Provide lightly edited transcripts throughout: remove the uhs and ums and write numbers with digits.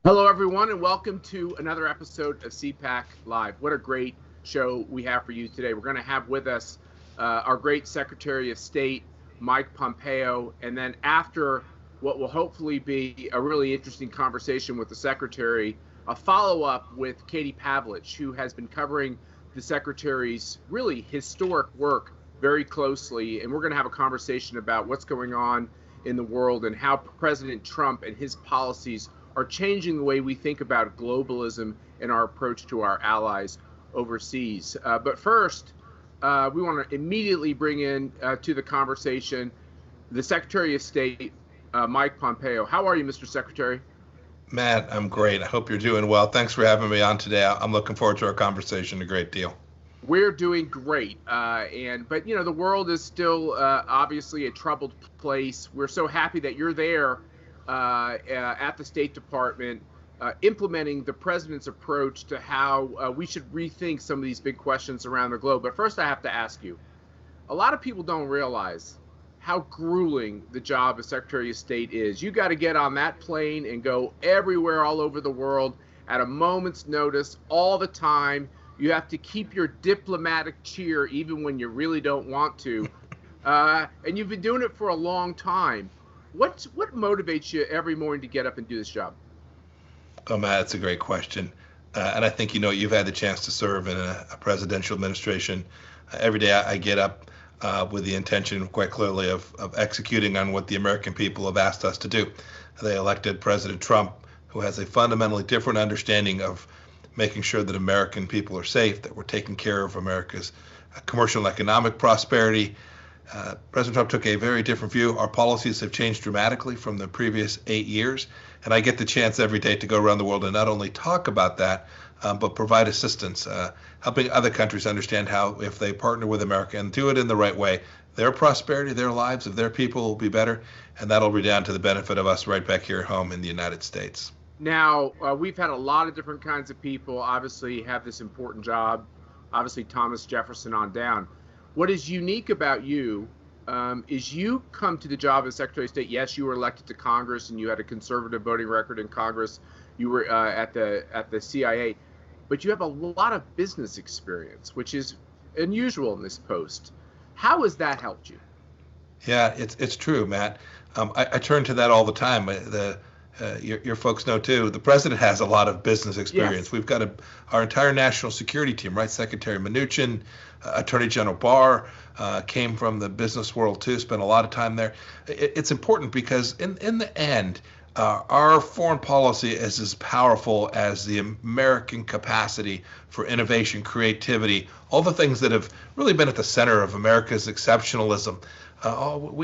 Hello, everyone, and welcome to another episode of CPAC Live. What a great show we have for you today. We're going to have with us our great Secretary of State, Mike Pompeo, and then after what will hopefully be a really interesting conversation with the Secretary, a follow-up with Katie Pavlich, who has been covering the Secretary's really historic work very closely, and we're going to have a conversation about what's going on in the world and how President Trump and his policies are changing the way we think about globalism and our approach to our allies overseas. But first, we want to immediately bring in to the conversation the Secretary of State, Mike Pompeo. How are you, Mr. Secretary? Matt, I'm great. I hope you're doing well. Thanks for having me on today. I'm looking forward to our conversation a great deal. We're doing great, but the world is still obviously a troubled place. We're so happy that you're there at the State Department, implementing the president's approach to how we should rethink some of these big questions around the globe. But first, I have to ask you, a lot of people don't realize how grueling the job of Secretary of State is. You got to get on that plane and go everywhere all over the world at a moment's notice all the time. You have to keep your diplomatic cheer even when you really don't want to. And you've been doing it for a long time. What motivates you every morning to get up and do this job? Oh, Matt, that's a great question. And I think, you've had the chance to serve in a presidential administration. Every day I get up with the intention, quite clearly, of executing on what the American people have asked us to do. They elected President Trump, who has a fundamentally different understanding of making sure that American people are safe, that we're taking care of America's commercial and economic prosperity. President Trump took a very different view. Our policies have changed dramatically from the previous 8 years, and I get the chance every day to go around the world and not only talk about that, but provide assistance, helping other countries understand how, if they partner with America and do it in the right way, their prosperity, their lives of their people will be better, and that'll be down to the benefit of us right back here at home in the United States. Now, we've had a lot of different kinds of people obviously have this important job, obviously Thomas Jefferson on down. What is unique about you is you come to the job as Secretary of State. Yes, you were elected to Congress and you had a conservative voting record in Congress. You were at the CIA, but you have a lot of business experience, which is unusual in this post. How has that helped you? Yeah, it's true, Matt. I turn to that all the time. Your folks know too. The president has a lot of business experience. Yes. We've got our entire national security team, right? Secretary Mnuchin, Attorney General Barr came from the business world too. Spent a lot of time there. It's important because in the end, our foreign policy is as powerful as the American capacity for innovation, creativity, all the things that have really been at the center of America's exceptionalism.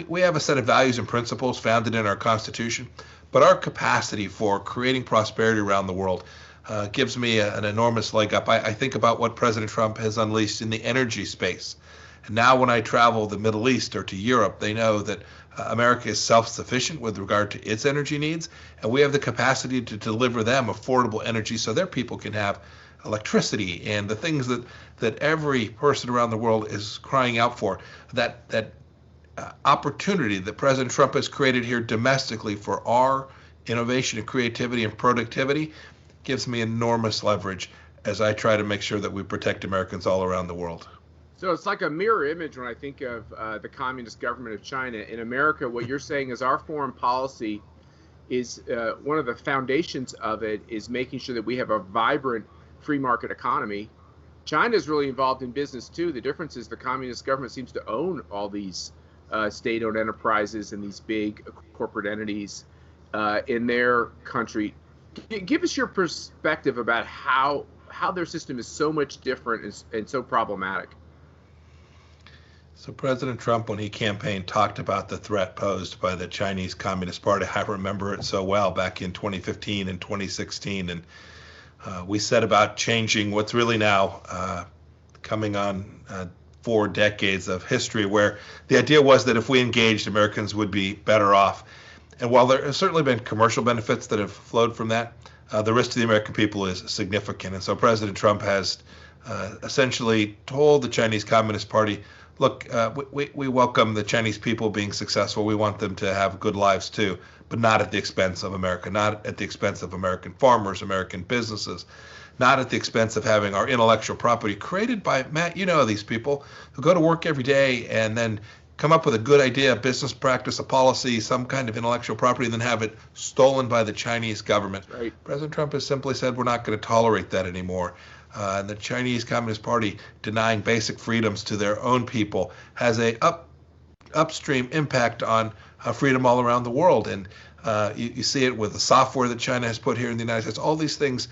We have a set of values and principles founded in our Constitution, but our capacity for creating prosperity around the world gives me an enormous leg up. I think about what President Trump has unleashed in the energy space. And now when I travel the Middle East or to Europe, they know that America is self-sufficient with regard to its energy needs, and we have the capacity to deliver them affordable energy so their people can have electricity and the things that every person around the world is crying out for. That opportunity that President Trump has created here domestically for our innovation and creativity and productivity gives me enormous leverage as I try to make sure that we protect Americans all around the world. So it's like a mirror image when I think of the communist government of China. In America, what you're saying is our foreign policy is one of the foundations of it is making sure that we have a vibrant free market economy. China is really involved in business too. The difference is the communist government seems to own all these state-owned enterprises and these big corporate entities in their country. Give us your perspective about how their system is so much different and so problematic. So President Trump, when he campaigned, talked about the threat posed by the Chinese Communist Party. I remember it so well back in 2015 and 2016. And we set about changing what's really now coming on 4 decades of history, where the idea was that if we engaged, Americans would be better off. And while there have certainly been commercial benefits that have flowed from that, the risk to the American people is significant. And so President Trump has essentially told the Chinese Communist Party, look, we welcome the Chinese people being successful. We want them to have good lives too. but not at the expense of America, not at the expense of American farmers, American businesses, not at the expense of having our intellectual property created by, Matt, you know, these people who go to work every day and then come up with a good idea, a business practice, a policy, some kind of intellectual property, and then have it stolen by the Chinese government. Right. President Trump has simply said we're not going to tolerate that anymore. And the Chinese Communist Party denying basic freedoms to their own people has a upstream impact on freedom all around the world. And you see it with the software that China has put here in the United States. All these things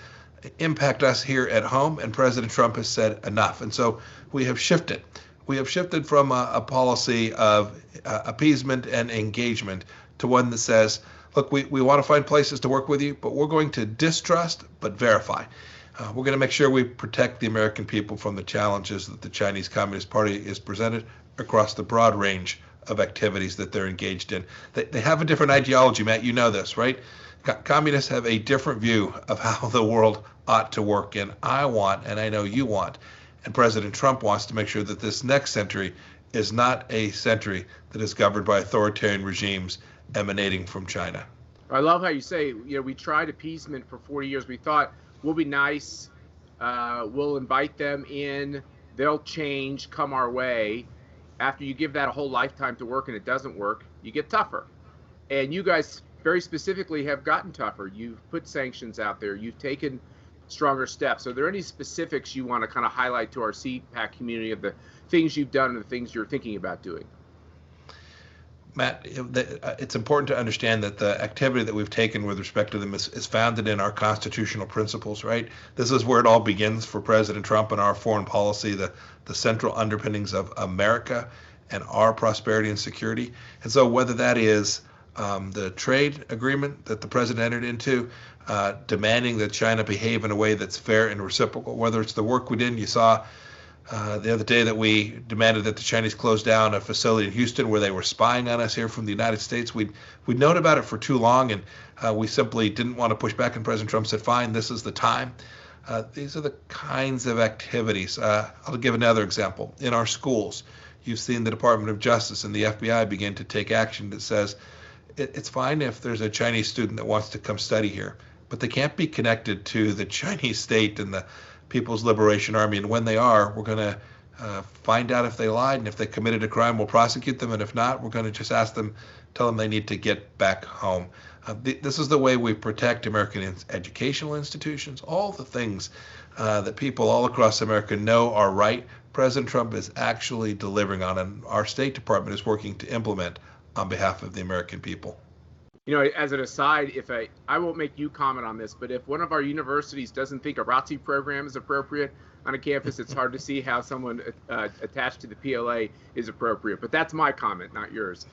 impact us here at home, and President Trump has said enough. And so we have shifted. We have shifted from a policy of appeasement and engagement to one that says, look, we want to find places to work with you, but we're going to distrust but verify. We're going to make sure we protect the American people from the challenges that the Chinese Communist Party is presented across the broad range of activities that they're engaged in. They have a different ideology, Matt. You know this, right? Communists have a different view of how the world ought to work, and I want, and I know you want, and President Trump wants to make sure that this next century is not a century that is governed by authoritarian regimes emanating from China. I love how you say, we tried appeasement for 40 years. We thought, we'll be nice, we'll invite them in, they'll change, come our way. After you give that a whole lifetime to work and it doesn't work, you get tougher. And you guys very specifically have gotten tougher. You've put sanctions out there. You've taken stronger steps. Are there any specifics you want to kind of highlight to our CPAC community of the things you've done and the things you're thinking about doing? Matt, it's important to understand that the activity that we've taken with respect to them is founded in our constitutional principles, right? This is where it all begins for President Trump and our foreign policy, the central underpinnings of America and our prosperity and security. And so whether that is the trade agreement that the president entered into, demanding that China behave in a way that's fair and reciprocal, whether it's the work we did, you saw the other day that we demanded that the Chinese close down a facility in Houston where they were spying on us here from the United States. We'd known about it for too long, and we simply didn't want to push back, and President Trump said, fine, this is the time. These are the kinds of activities. I'll give another example. In our schools, you've seen the Department of Justice and the FBI begin to take action that says it's fine if there's a Chinese student that wants to come study here, but they can't be connected to the Chinese state and the People's Liberation Army, and when they are, we're going to find out if they lied, and if they committed a crime, we'll prosecute them, and if not, we're going to just tell them they need to get back home. This is the way we protect American educational institutions, all the things that people all across America know are right. President Trump is actually delivering on, and our State Department is working to implement on behalf of the American people. As an aside, if I won't make you comment on this, but if one of our universities doesn't think a ROTC program is appropriate on a campus, it's hard to see how someone attached to the PLA is appropriate. But that's my comment, not yours.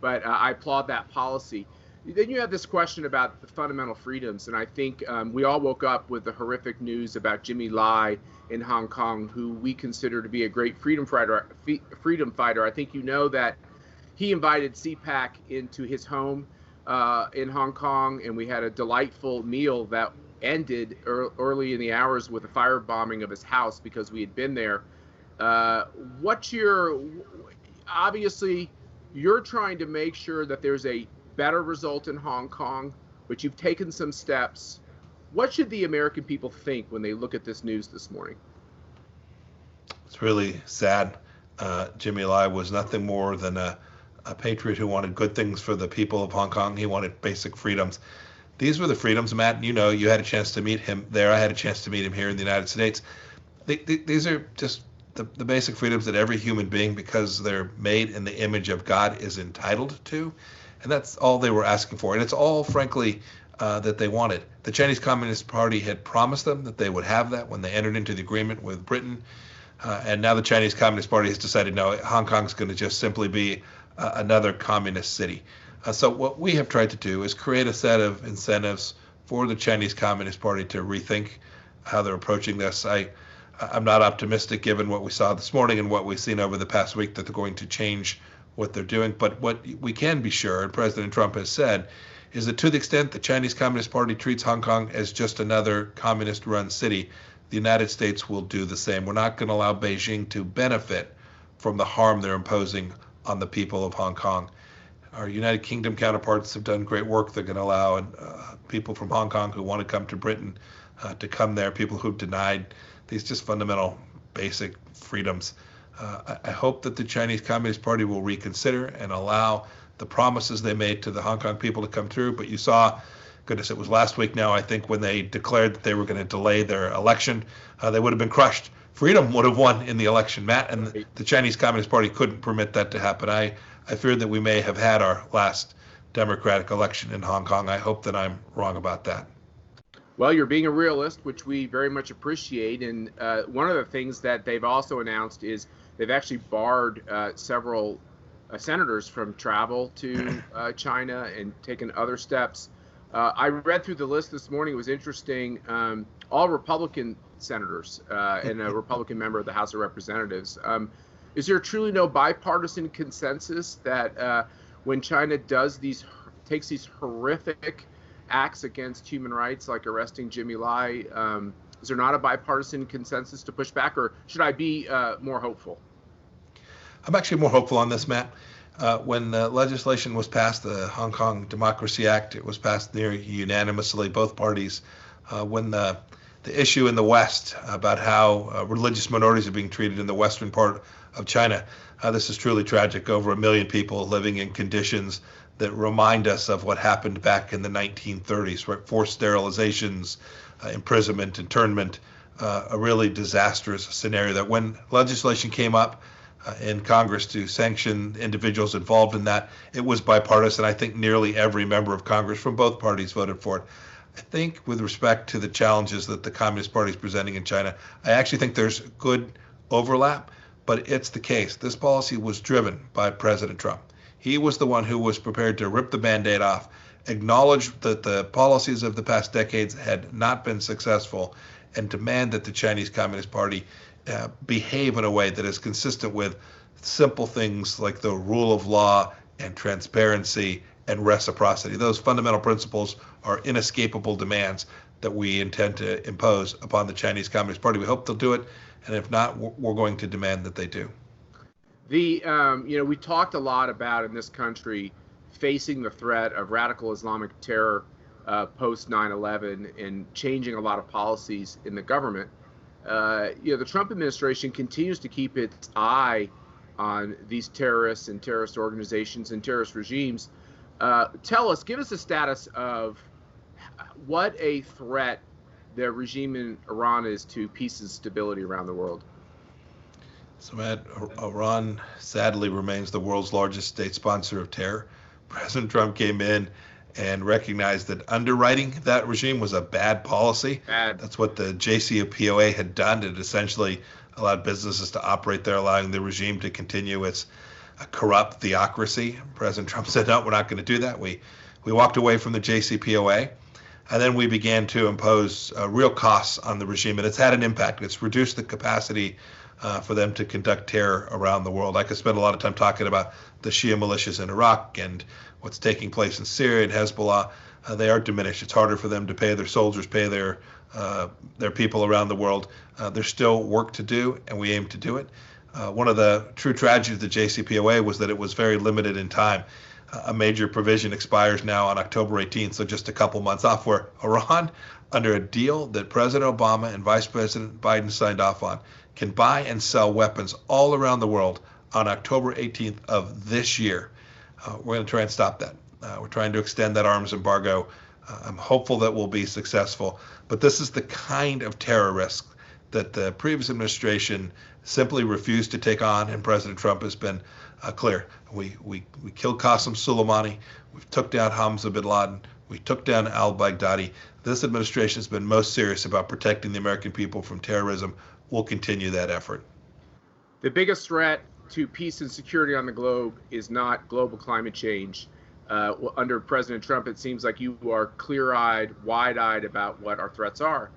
But I applaud that policy. Then you have this question about the fundamental freedoms, and I think we all woke up with the horrific news about Jimmy Lai in Hong Kong, who we consider to be a great freedom fighter. I think you know that he invited CPAC into his home in Hong Kong, and we had a delightful meal that ended early in the hours with a firebombing of his house because we had been there. Obviously, you're trying to make sure that there's a better result in Hong Kong, but you've taken some steps. What should the American people think when they look at this news this morning? It's really sad. Jimmy Lai was nothing more than a patriot who wanted good things for the people of Hong Kong. He wanted basic freedoms. These were the freedoms, Matt, you had a chance to meet him there. I had a chance to meet him here in the United States. These are just the basic freedoms that every human being, because they're made in the image of God, is entitled to. And that's all they were asking for. And it's all, frankly, that they wanted. The Chinese Communist Party had promised them that they would have that when they entered into the agreement with Britain. And now the Chinese Communist Party has decided, no, Hong Kong's going to just simply be another communist city. So what we have tried to do is create a set of incentives for the Chinese Communist Party to rethink how they're approaching this. I'm not optimistic, given what we saw this morning and what we've seen over the past week, that they're going to change what they're doing. But what we can be sure, and President Trump has said, is that to the extent the Chinese Communist Party treats Hong Kong as just another communist-run city, the United States will do the same. We're not going to allow Beijing to benefit from the harm they're imposing on the people of Hong Kong. Our United Kingdom counterparts have done great work. They're going to allow people from Hong Kong who want to come to Britain to come there, people who've denied these just fundamental basic freedoms. I hope that the Chinese Communist Party will reconsider and allow the promises they made to the Hong Kong people to come through. But you saw, goodness, it was last week now, I think, when they declared that they were going to delay their election, they would have been crushed. Freedom would have won in the election, Matt, and the Chinese Communist Party couldn't permit that to happen. I fear that we may have had our last democratic election in Hong Kong. I hope that I'm wrong about that. Well, you're being a realist, which we very much appreciate. And one of the things that they've also announced is they've actually barred several senators from travel to China and taken other steps. I read through the list this morning. It was interesting. All Republican senators and a Republican member of the House of Representatives. Is there truly no bipartisan consensus that when China takes these horrific acts against human rights, like arresting Jimmy Lai, is there not a bipartisan consensus to push back, or should I be more hopeful? I'm actually more hopeful on this, Matt. When legislation was passed, the Hong Kong Democracy Act, it was passed near unanimously, both parties. When the issue in the West about how religious minorities are being treated in the western part of China, this is truly tragic. Over 1 million people living in conditions that remind us of what happened back in the 1930s, right? Forced sterilizations, imprisonment, internment, a really disastrous scenario that when legislation came up in Congress to sanction individuals involved in that, it was bipartisan. I think nearly every member of Congress from both parties voted for it. I think with respect to the challenges that the Communist Party is presenting in China, I actually think there's good overlap, but it's the case. This policy was driven by President Trump. He was the one who was prepared to rip the Band-Aid off, acknowledge that the policies of the past decades had not been successful, and demand that the Chinese Communist Party behave in a way that is consistent with simple things like the rule of law and transparency and reciprocity. Those fundamental principles are inescapable demands that we intend to impose upon the Chinese Communist Party. We hope they'll do it, and if not, we're going to demand that they do. We talked a lot about in this country facing the threat of radical Islamic terror post 9/11 and changing a lot of policies in the government. The Trump administration continues to keep its eye on these terrorists and terrorist organizations and terrorist regimes. Give us a status of what a threat the regime in Iran is to peace and stability around the world. So, Matt, Iran sadly remains the world's largest state sponsor of terror. President Trump came in and recognized that underwriting that regime was a bad policy. That's what the JCPOA had done. It essentially allowed businesses to operate there, allowing the regime to continue its corrupt theocracy. President Trump said, no, we're not going to do that. We walked away from the JCPOA, and then we began to impose real costs on the regime, and it's had an impact. It's reduced the capacity for them to conduct terror around the world. I could spend a lot of time talking about the Shia militias in Iraq and what's taking place in Syria and Hezbollah. They are diminished. It's harder for them to pay their soldiers, pay their people around the world. There's still work to do, and we aim to do it. One of the true tragedies of the JCPOA was that it was very limited in time. A major provision expires now on October 18th, so just a couple months off, where Iran, under a deal that President Obama and Vice President Biden signed off on, can buy and sell weapons all around the world on October 18th of this year. We're going to try and stop that. We're trying to extend that arms embargo. I'm hopeful that we'll be successful. But this is the kind of terror risk that the previous administration simply refused to take on, and President Trump has been clear. We killed Qasem Soleimani. We took down Hamza bin Laden. We took down al-Baghdadi. This administration has been most serious about protecting the American people from terrorism. We'll continue that effort. The biggest threat to peace and security on the globe is not global climate change. Under President Trump, it seems like you are clear-eyed, wide-eyed about what our threats are.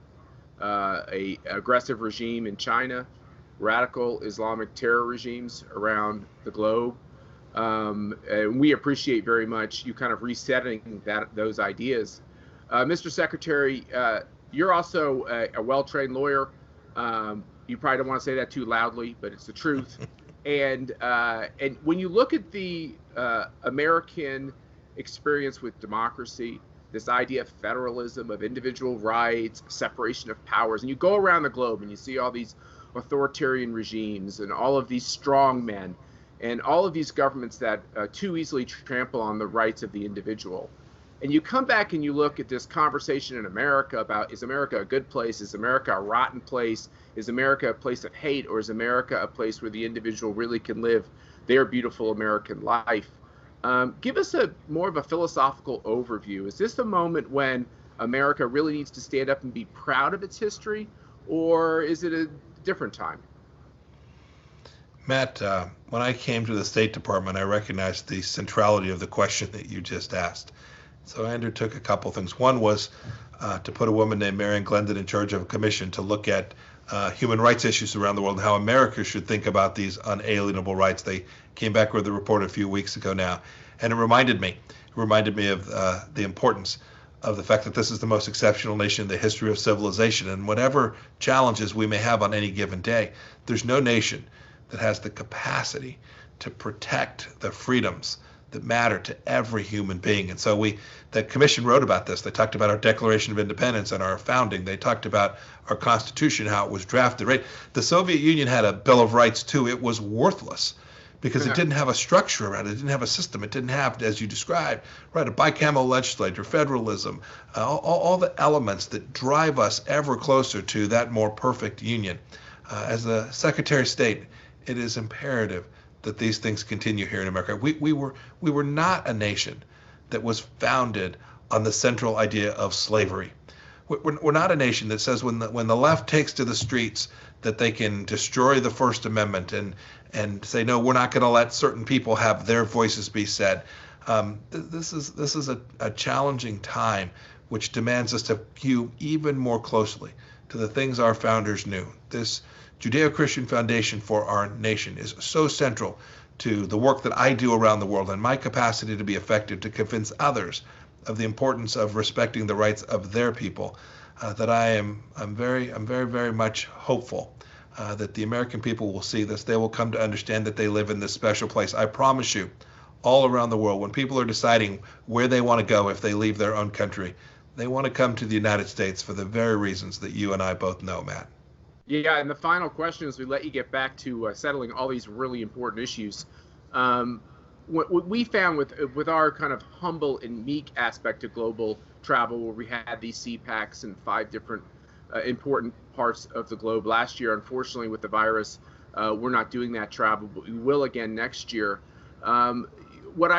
A aggressive regime in China, radical Islamic terror regimes around the globe. And we appreciate very much you kind of resetting those ideas. Mr. Secretary, you're also a well-trained lawyer. You probably don't want to say that too loudly, but it's the truth. And when you look at the American experience with democracy, this idea of federalism, of individual rights, separation of powers, and you go around the globe and you see all these authoritarian regimes and all of these strong men and all of these governments that too easily trample on the rights of the individual. And you come back and you look at this conversation in America about, is America a good place? Is America a rotten place? Is America a place of hate? Or is America a place where the individual really can live their beautiful American life? Give us more of a philosophical overview. Is this a moment when America really needs to stand up and be proud of its history? Or is it a different time? Matt, when I came to the State Department, I recognized the centrality of the question that you just asked. So I undertook a couple things. One was to put a woman named Marion Glendon in charge of a commission to look at human rights issues around the world and how America should think about these unalienable rights. They came back with a report a few weeks ago now, and it reminded me of the importance of the fact that this is the most exceptional nation in the history of civilization. And whatever challenges we may have on any given day, there's no nation that has the capacity to protect the freedoms that matter to every human being. And so the commission wrote about this. They talked about our Declaration of Independence and our founding. They talked about our Constitution, how it was drafted, right? The Soviet Union had a Bill of Rights too. It was worthless because it didn't have a structure around it. It didn't have a system. It didn't have, as you described, right, a bicameral legislature, federalism, all the elements that drive us ever closer to that more perfect union. As the Secretary of State, it is imperative that these things continue here in America. We were not a nation that was founded on the central idea of slavery. We're not a nation that says when the left takes to the streets that they can destroy the First Amendment and say, no, we're not going to let certain people have their voices be said. This is a challenging time which demands us to view even more closely to the things our founders knew. This Judeo-Christian foundation for our nation is so central to the work that I do around the world and my capacity to be effective to convince others of the importance of respecting the rights of their people, that I'm very, very much hopeful that the American people will see this. They will come to understand that they live in this special place. I promise you, all around the world, when people are deciding where they want to go if they leave their own country, they want to come to the United States for the very reasons that you and I both know, Matt. Yeah, and the final question as we let you get back to settling all these really important issues. What we found with our kind of humble and meek aspect of global travel, where we had these CPACs in 5 different important parts of the globe last year, unfortunately with the virus, we're not doing that travel, but we will again next year. What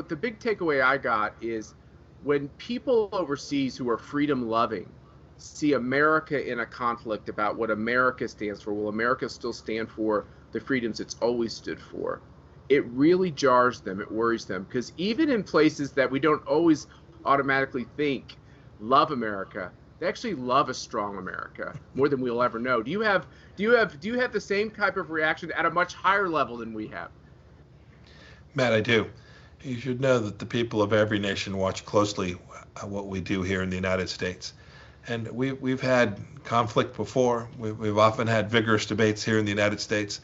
the big takeaway I got is when people overseas who are freedom loving see America in a conflict about what America stands for, will America still stand for the freedoms it's always stood for? It really jars them, it worries them, because even in places that we don't always automatically think love America, they actually love a strong America more than we'll ever know. Do you have the same type of reaction at a much higher level than we have? Matt, I do. You should know that the people of every nation watch closely what we do here in the United States. And we've had conflict before. We've often had vigorous debates here in the United States.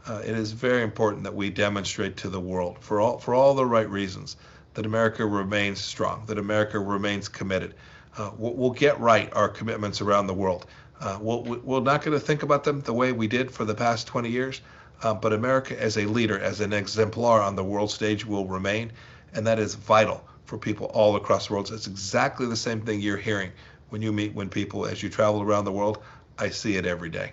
It is very important that we demonstrate to the world, for all the right reasons, that America remains strong, that America remains committed. We'll get right our commitments around the world. We're not going to think about them the way we did for the past 20 years, but America as a leader, as an exemplar on the world stage will remain, and that is vital for people all across the world. So it's exactly the same thing you're hearing when people, as you travel around the world. I see it every day.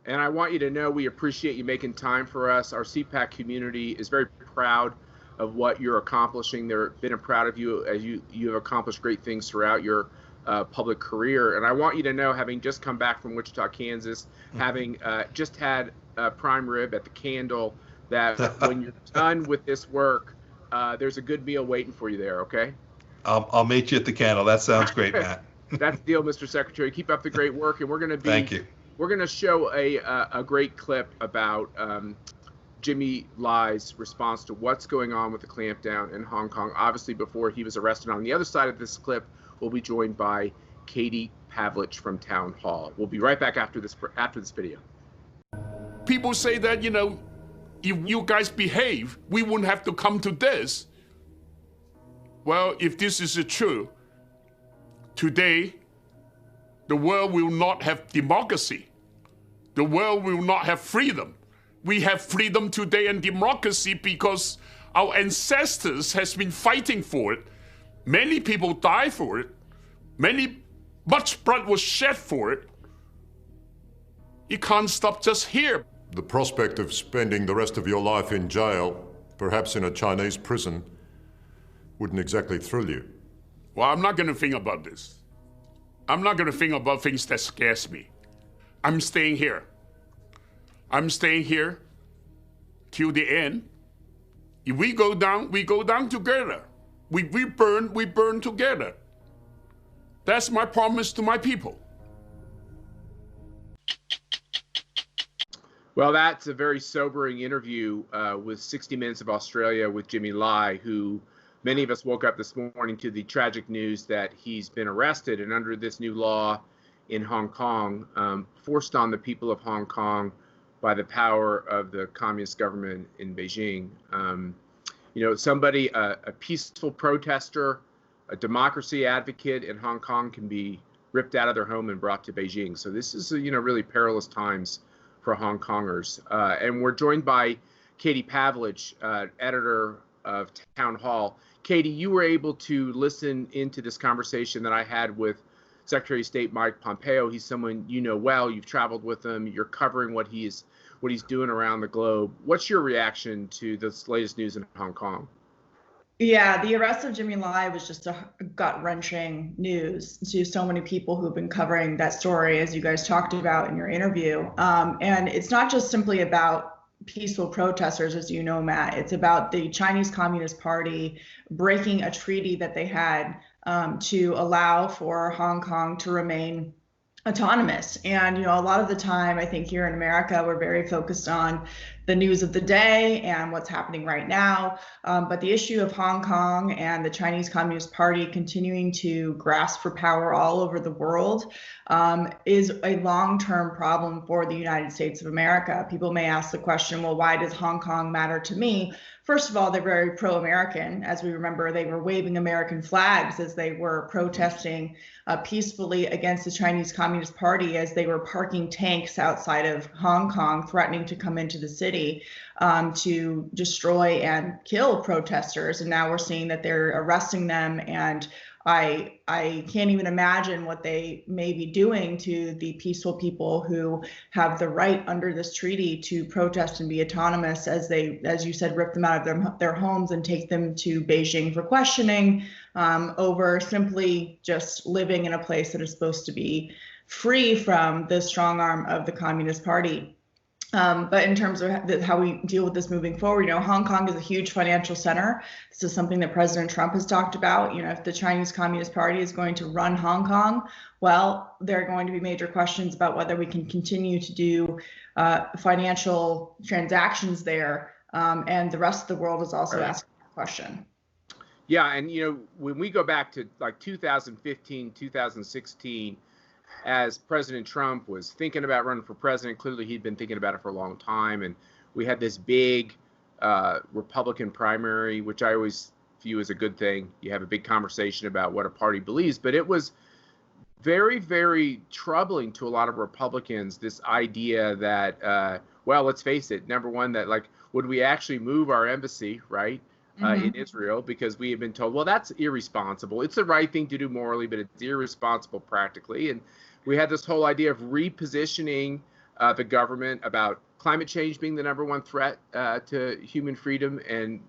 And I want you to know we appreciate you making time for us. Our CPAC community is very proud of what you're accomplishing. They're been proud of you as you have accomplished great things throughout your public career. And I want you to know, having just come back from Wichita, Kansas, having just had prime rib at the Candle, that when you're done with this work, there's a good meal waiting for you there, okay? I'll meet you at the Candle. That sounds great, Matt. That's the deal, Mr. Secretary. Keep up the great work, and we're going to be. Thank you. We're going to show a great clip about Jimmy Lai's response to what's going on with the clampdown in Hong Kong. Obviously, before he was arrested. On the other side of this clip, we'll be joined by Katie Pavlich from Town Hall. We'll be right back after this video. People say that, If you guys behave, we wouldn't have to come to this. Well, if this is true, today, the world will not have democracy. The world will not have freedom. We have freedom today and democracy because our ancestors has been fighting for it. Many people died for it. Much blood was shed for it. You can't stop just here. The prospect of spending the rest of your life in jail, perhaps in a Chinese prison, wouldn't exactly thrill you. Well, I'm not going to think about this. I'm not going to think about things that scares me. I'm staying here. I'm staying here till the end. If we go down together. We burn together. That's my promise to my people. Well, that's a very sobering interview with 60 Minutes of Australia with Jimmy Lai, who many of us woke up this morning to the tragic news that he's been arrested and under this new law in Hong Kong, forced on the people of Hong Kong by the power of the communist government in Beijing. Somebody, a peaceful protester, a democracy advocate in Hong Kong can be ripped out of their home and brought to Beijing. So this is, really perilous times for Hong Kongers. And we're joined by Katie Pavlich, editor of Town Hall. Katie, you were able to listen into this conversation that I had with Secretary of State Mike Pompeo. He's someone you know well. You've traveled with him. You're covering what he's doing around the globe. What's your reaction to this latest news in Hong Kong? Yeah, the arrest of Jimmy Lai was just a gut-wrenching news to so many people who've been covering that story, as you guys talked about in your interview. And it's not just simply about peaceful protesters, as you know, Matt. It's about the Chinese Communist Party breaking a treaty that they had to allow for Hong Kong to remain autonomous. And, a lot of the time, I think here in America, we're very focused on the news of the day and what's happening right now. But the issue of Hong Kong and the Chinese Communist Party continuing to grasp for power all over the world is a long-term problem for the United States of America. People may ask the question, well, why does Hong Kong matter to me? First of all, they're very pro-American. As we remember, they were waving American flags as they were protesting peacefully against the Chinese Communist Party as they were parking tanks outside of Hong Kong, threatening to come into the city to destroy and kill protesters. And now we're seeing that they're arresting them. And I can't even imagine what they may be doing to the peaceful people who have the right under this treaty to protest and be autonomous as they, as you said, rip them out of their homes and take them to Beijing for questioning over simply just living in a place that is supposed to be free from the strong arm of the Communist Party. But in terms of how we deal with this moving forward, Hong Kong is a huge financial center. This is something that President Trump has talked about. If the Chinese Communist Party is going to run Hong Kong, well, there are going to be major questions about whether we can continue to do financial transactions there. And the rest of the world is also asking that question. Yeah, and when we go back to like 2015, 2016, as President Trump was thinking about running for president, clearly he'd been thinking about it for a long time. And we had this big Republican primary, which I always view as a good thing. You have a big conversation about what a party believes, but it was very, very troubling to a lot of Republicans, this idea that, well, let's face it, number one, that would we actually move our embassy, right? In Israel, because we have been told, well, that's irresponsible. It's the right thing to do morally, but it's irresponsible practically. And we had this whole idea of repositioning the government about climate change being the number one threat to human freedom. And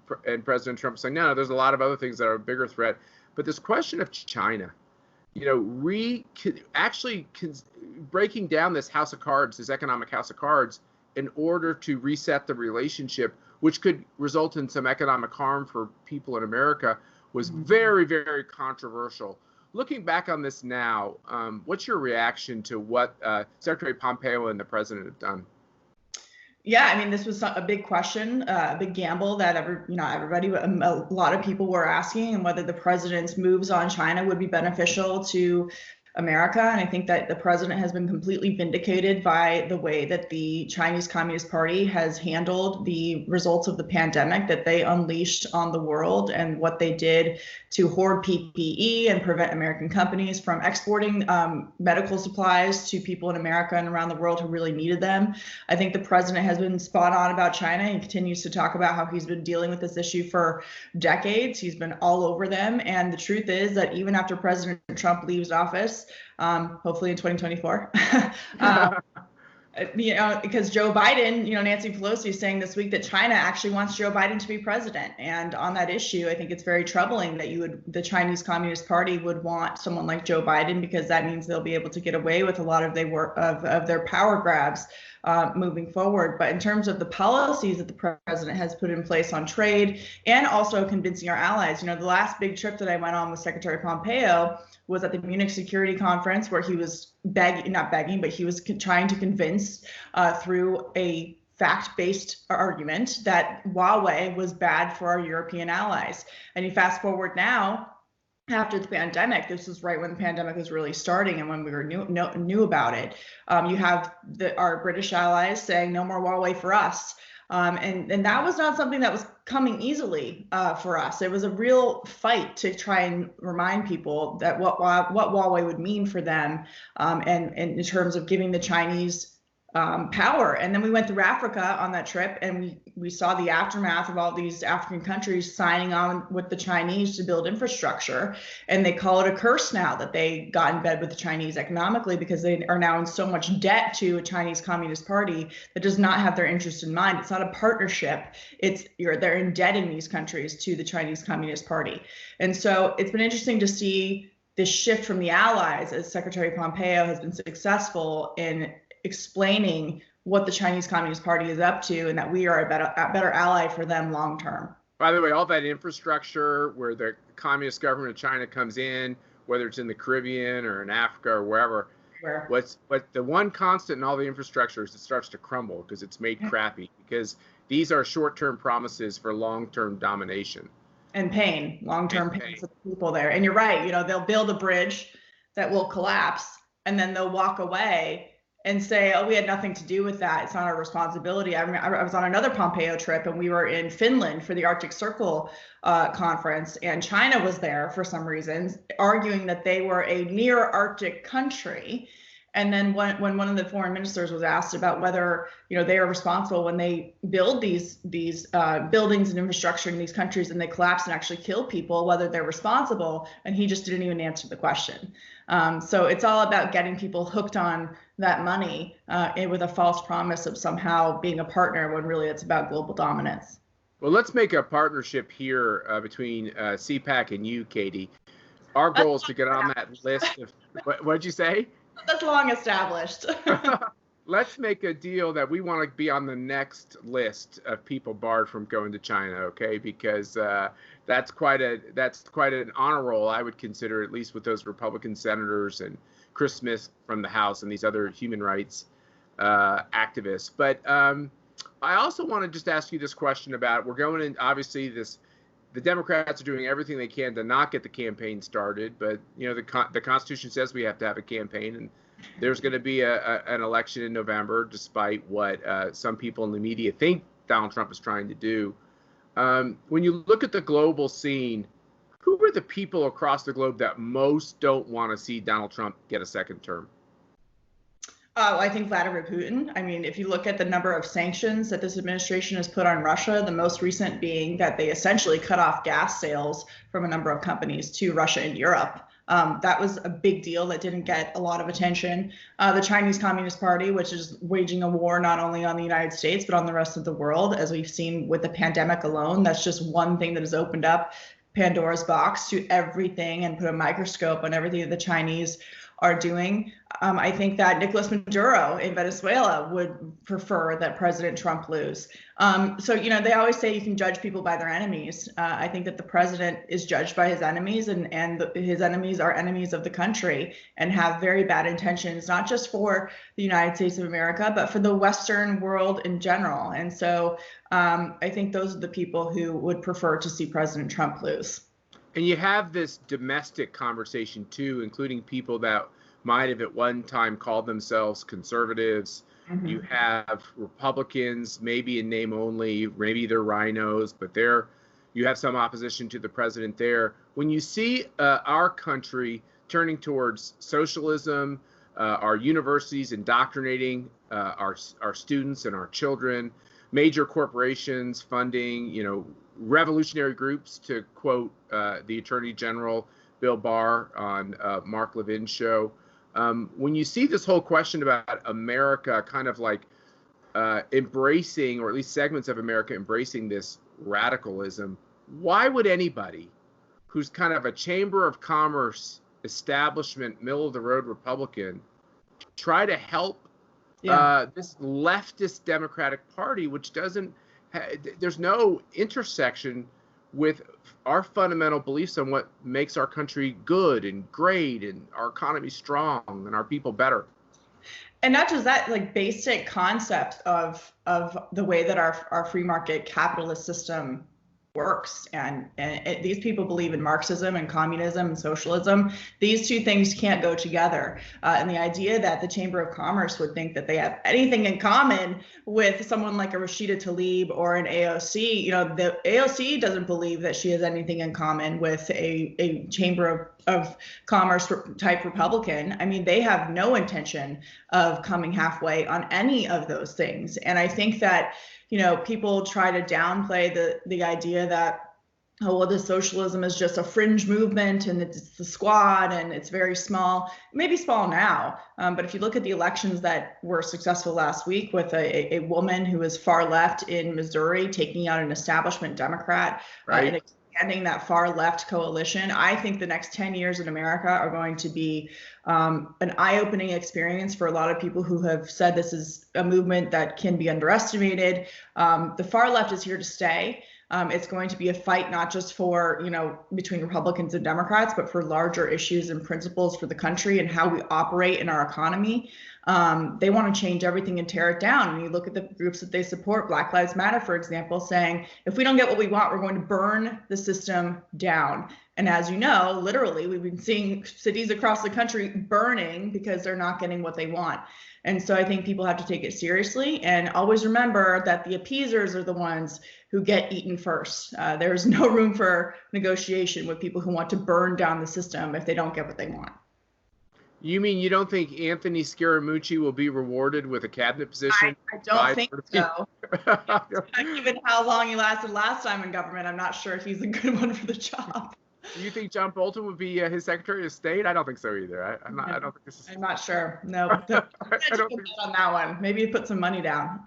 President Trump saying, no, there's a lot of other things that are a bigger threat. But this question of China, breaking down this house of cards, this economic house of cards, in order to reset the relationship, which could result in some economic harm for people in America, was very, very controversial. Looking back on this now, what's your reaction to what Secretary Pompeo and the president have done? Yeah, I mean, this was a big question, a big gamble that everybody, a lot of people were asking, and whether the president's moves on China would be beneficial to America. And I think that the president has been completely vindicated by the way that the Chinese Communist Party has handled the results of the pandemic that they unleashed on the world, and what they did to hoard PPE and prevent American companies from exporting medical supplies to people in America and around the world who really needed them. I think the president has been spot on about China and continues to talk about how he's been dealing with this issue for decades. He's been all over them. And the truth is that even after President Trump leaves office, hopefully in 2024, because Joe Biden, Nancy Pelosi is saying this week that China actually wants Joe Biden to be president. And on that issue, I think it's very troubling that the Chinese Communist Party would want someone like Joe Biden, because that means they'll be able to get away with a lot of their power grabs moving forward. But in terms of the policies that the president has put in place on trade and also convincing our allies, the last big trip that I went on with Secretary Pompeo was at the Munich Security Conference, where he was he was trying to convince through a fact-based argument that Huawei was bad for our European allies. And you fast forward now, after the pandemic, this was right when the pandemic was really starting and when we were knew about it. You have our British allies saying no more Huawei for us. And that was not something that was coming easily for us. It was a real fight to try and remind people that what Huawei would mean for them, and in terms of giving the Chinese power. And then we went through Africa on that trip, and we saw the aftermath of all these African countries signing on with the Chinese to build infrastructure. And they call it a curse now that they got in bed with the Chinese economically, because they are now in so much debt to a Chinese Communist Party that does not have their interest in mind. It's not a partnership. They're indebting these countries to the Chinese Communist Party. And so it's been interesting to see this shift from the allies, as Secretary Pompeo has been successful in explaining what the Chinese Communist Party is up to, and that we are a better ally for them long term. By the way, all that infrastructure where the communist government of China comes in, whether it's in the Caribbean or in Africa or wherever, what the one constant in all the infrastructure is it starts to crumble because it's made crappy, because these are short-term promises for long-term domination. And pain, long-term pain for the people there. And you're right, they'll build a bridge that will collapse, and then they'll walk away and say, oh, we had nothing to do with that. It's not our responsibility. I was on another Pompeo trip, and we were in Finland for the Arctic Circle conference, and China was there for some reasons, arguing that they were a near Arctic country. And then when one of the foreign ministers was asked about whether they are responsible when they build these buildings and infrastructure in these countries and they collapse and actually kill people, whether they're responsible, and he just didn't even answer the question. So it's all about getting people hooked on that money with a false promise of somehow being a partner, when really it's about global dominance. Well, let's make a partnership here between CPAC and you, Katie. Our goal is to get on that list of what'd you say? That's long established. Let's make a deal that we want to be on the next list of people barred from going to China, okay? Because that's quite an honor roll, I would consider, at least with those Republican senators and Chris Smith from the House and these other human rights activists. But I also want to just ask you this question about, we're going in, obviously the Democrats are doing everything they can to not get the campaign started, but the Constitution says we have to have a campaign, and there's going to be an election in November, despite what some people in the media think Donald Trump is trying to do. When you look at the global scene, who are the people across the globe that most don't want to see Donald Trump get a second term? I think Vladimir Putin. I mean, if you look at the number of sanctions that this administration has put on Russia, the most recent being that they essentially cut off gas sales from a number of companies to Russia and Europe. That was a big deal that didn't get a lot of attention. The Chinese Communist Party, which is waging a war not only on the United States, but on the rest of the world, as we've seen with the pandemic alone. That's just one thing that has opened up Pandora's box to everything and put a microscope on everything that the Chinese are doing. I think that Nicolas Maduro in Venezuela would prefer that President Trump lose. So, they always say you can judge people by their enemies. I think that the president is judged by his enemies, and his enemies are enemies of the country and have very bad intentions, not just for the United States of America, but for the Western world in general. And so I think those are the people who would prefer to see President Trump lose. And you have this domestic conversation, too, including people that might have at one time called themselves conservatives. Mm-hmm. You have Republicans, maybe in name only, maybe they're rhinos, but you have some opposition to the president there. When you see our country turning towards socialism, our universities indoctrinating our students and our children, major corporations funding, revolutionary groups, to quote the Attorney General Bill Barr on Mark Levin's show. When you see this whole question about America kind of like embracing, or at least segments of America embracing this radicalism, why would anybody who's kind of a Chamber of Commerce establishment, middle of the road Republican, try to help this leftist Democratic Party, which there's no intersection with our fundamental beliefs on what makes our country good and great and our economy strong and our people better? And not just that, like basic concepts of the way that our free market capitalist system works. And these people believe in Marxism and communism and socialism. These two things can't go together. And the idea that the Chamber of Commerce would think that they have anything in common with someone like a Rashida Tlaib or an AOC, the AOC doesn't believe that she has anything in common with a Chamber of Commerce type Republican. I mean, they have no intention of coming halfway on any of those things. And I think that people try to downplay the idea that, oh, well, this socialism is just a fringe movement and it's the squad and it's very small. It may be small now, but if you look at the elections that were successful last week with a woman who is far left in Missouri taking out an establishment Democrat, right, and expanding that far left coalition, I think the next 10 years in America are going to be an eye-opening experience for a lot of people who have said this is a movement that can be underestimated. The far left is here to stay. It's going to be a fight not just for, between Republicans and Democrats, but for larger issues and principles for the country and how we operate in our economy. They want to change everything and tear it down. And you look at the groups that they support, Black Lives Matter, for example, saying, if we don't get what we want, we're going to burn the system down. And as you know, literally, we've been seeing cities across the country burning because they're not getting what they want. And so I think people have to take it seriously and always remember that the appeasers are the ones who get eaten first. There's no room for negotiation with people who want to burn down the system if they don't get what they want. You mean you don't think Anthony Scaramucci will be rewarded with a cabinet position? I don't think so. Given how long he lasted last time in government, I'm not sure if he's a good one for the job. Do you think John Bolton would be his Secretary of State? I don't think so either. I don't think this is. I'm not sure. No, I don't think on that one. Maybe put some money down.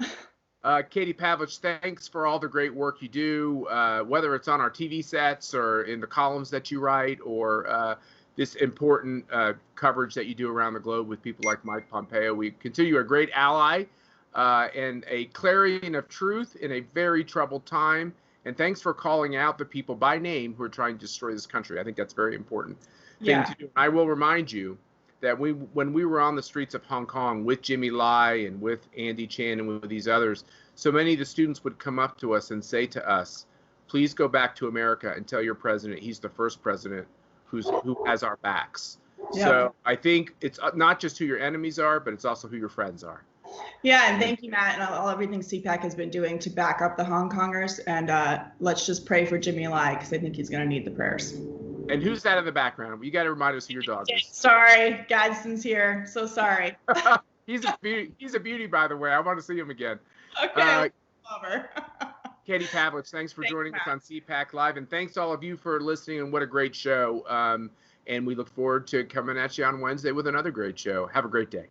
Katie Pavlich, thanks for all the great work you do, whether it's on our TV sets or in the columns that you write, or this important coverage that you do around the globe with people like Mike Pompeo. We consider you a great ally and a clarion of truth in a very troubled time. And thanks for calling out the people by name who are trying to destroy this country. I think that's very important thing to do. I will remind you that when we were on the streets of Hong Kong with Jimmy Lai and with Andy Chan and with these others, so many of the students would come up to us and say to us, please go back to America and tell your president he's the first president who has our backs. Yeah. So I think it's not just who your enemies are, but it's also who your friends are. Yeah, and thank you, Matt, and everything CPAC has been doing to back up the Hong Kongers. And let's just pray for Jimmy Lai, because I think he's going to need the prayers. And who's that in the background? You got to remind us who your dog is. Sorry, Gadsden's here. So sorry. He's a beauty, by the way. I want to see him again. Okay. Katie Pavlich, thanks for joining us on CPAC Live, and thanks to all of you for listening. And what a great show! And we look forward to coming at you on Wednesday with another great show. Have a great day.